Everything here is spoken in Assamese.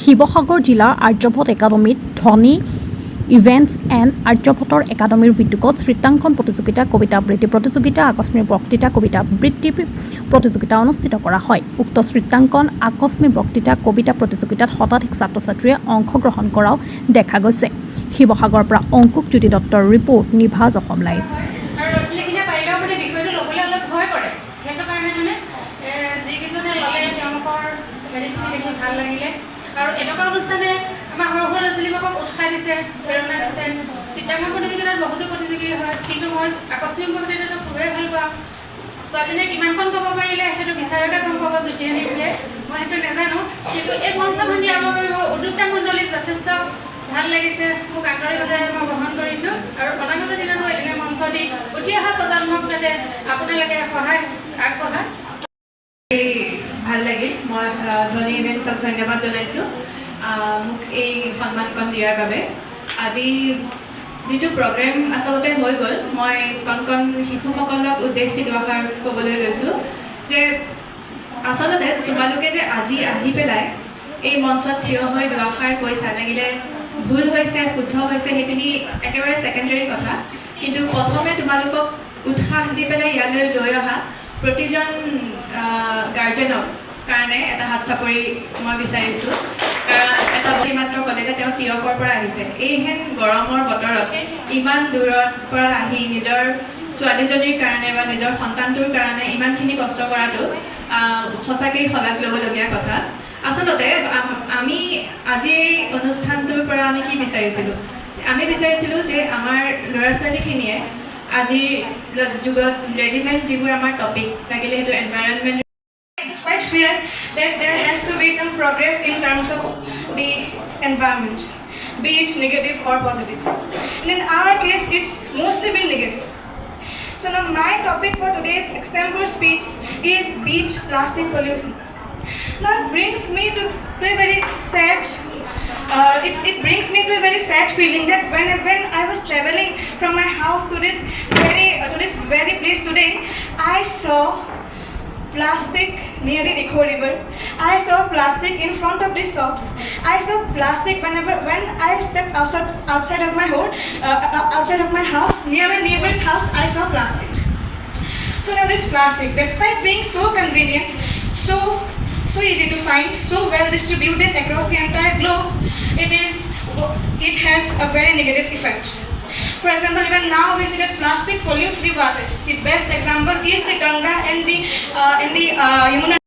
শিৱসাগৰ জিলাৰ আৰ্যভট একাডেমীত ধনী ইভেণ্টছ এণ্ড আৰ্যভটৰ একাডেমীৰ উদ্যোগত চিত্ৰাংকন প্ৰতিযোগিতা, কবিতা আবৃত্তি প্ৰতিযোগিতা, আকস্মিক বক্তৃতা, কবিতা আবৃত্তি প্ৰতিযোগিতা অনুষ্ঠিত কৰা হয়। উক্ত চিত্ৰাংকন, আকস্মিক বক্তৃতা, কবিতা প্ৰতিযোগিতাত শতাধিক ছাত্ৰ-ছাত্ৰীয়ে অংশগ্ৰহণ কৰাও দেখা গৈছে। শিৱসাগৰৰ পৰা অংকুশ জ্যোতি দত্তৰ ৰিপৰ্ট, নিভাজ অসম লাইভ। ভাল লাগিলে আৰু এনেকুৱা অনুষ্ঠানে আমাৰ সৰু সৰু ল'ৰা ছোৱালীবোৰক উৎসাহ দিছে, প্ৰেৰণা দিছে। চিত্ৰাংকন প্ৰতিযোগিতাত বহুতো প্ৰতিযোগী হয়, কিন্তু মই আকস্মিক বক্তৃতাটো খুবেই ভাল পাওঁ। ছোৱালীজনীয়ে কিমানখন ক'ব পাৰিলে সেইটো বিচাৰকে গম পাব জুতিয়ে নিদিয়ে, মই সেইটো নাজানো। কিন্তু এই মঞ্চখন দিয়াব পাৰিব উদ্যোক্তা মণ্ডলীক যথেষ্ট ভাল লাগিছে। মোক আন্তৰিকতাৰে মই গ্ৰহণ কৰিছোঁ আৰু অনাগত দিনতো এনেকৈ মঞ্চ দি উঠি অহা প্ৰজন্মক যাতে আপোনালোকে সহায় আগবঢ়ায়। ভাল লাগিল। মই ধনী ইভেণ্টছক ধন্যবাদ জনাইছোঁ মোক এই সন্মানকণ দিয়াৰ বাবে। আজি যিটো প্ৰগ্ৰেম আচলতে হৈ গ'ল, মই কণ শিশুসকলক উদ্দেশ্যি দুআষাৰ ক'বলৈ লৈছোঁ যে আচলতে তোমালোকে যে আজি আহি পেলাই এই মঞ্চত থিয় হৈ দুআষাৰ কৈছা, লাগিলে ভুল হৈছে শুদ্ধ হৈছে সেইখিনি একেবাৰে ছেকেণ্ডেৰী কথা, কিন্তু প্ৰথমে তোমালোকক উৎসাহ দি পেলাই ইয়ালৈ লৈ অহা প্ৰতিজন গাৰ্জেনক কাৰণে এটা হাত চাপৰি মই বিচাৰিছোঁ। কাৰণ এটা মাত্ৰ ক'লে যে তেওঁ তিয়কৰ পৰা আহিছে, এইহেন গৰমৰ বতৰত ইমান দূৰৰ পৰা আহি নিজৰ ছোৱালীজনীৰ কাৰণে বা নিজৰ সন্তানটোৰ কাৰণে ইমানখিনি কষ্ট কৰাটো সঁচাকেই শলাগ ল'বলগীয়া কথা। আচলতে আমি আজিৰ অনুষ্ঠানটোৰ পৰা আমি কি বিচাৰিছিলোঁ? আমি বিচাৰিছিলোঁ যে আমাৰ ল'ৰা ছোৱালীখিনিয়ে আজিৰ যুগত ৰেডিমেড যিবোৰ আমাৰ টপিক, লাগিলে সেইটো environment, It's quite fair that there has to be some progress in terms of the environment, be it negative or positive. And in our case, it's mostly been negative. So now my topic for today's extempore speech is beach plastic pollution. Now it brings me to a very sad, it brings me to a very sad feeling that when I was traveling from my house to this very place today, I saw plastic near the Nikko River. I saw plastic in front of the shops. I saw plastic when I stepped outside of my home, outside of my house, near my neighbor's house. I saw plastic. So now this plastic, despite being so convenient, so easy to find, so well distributed across the entire globe, it has a very negative effect. For example, even now we see that plastic pollutes the waters. The best example is the Ganga and the Yamuna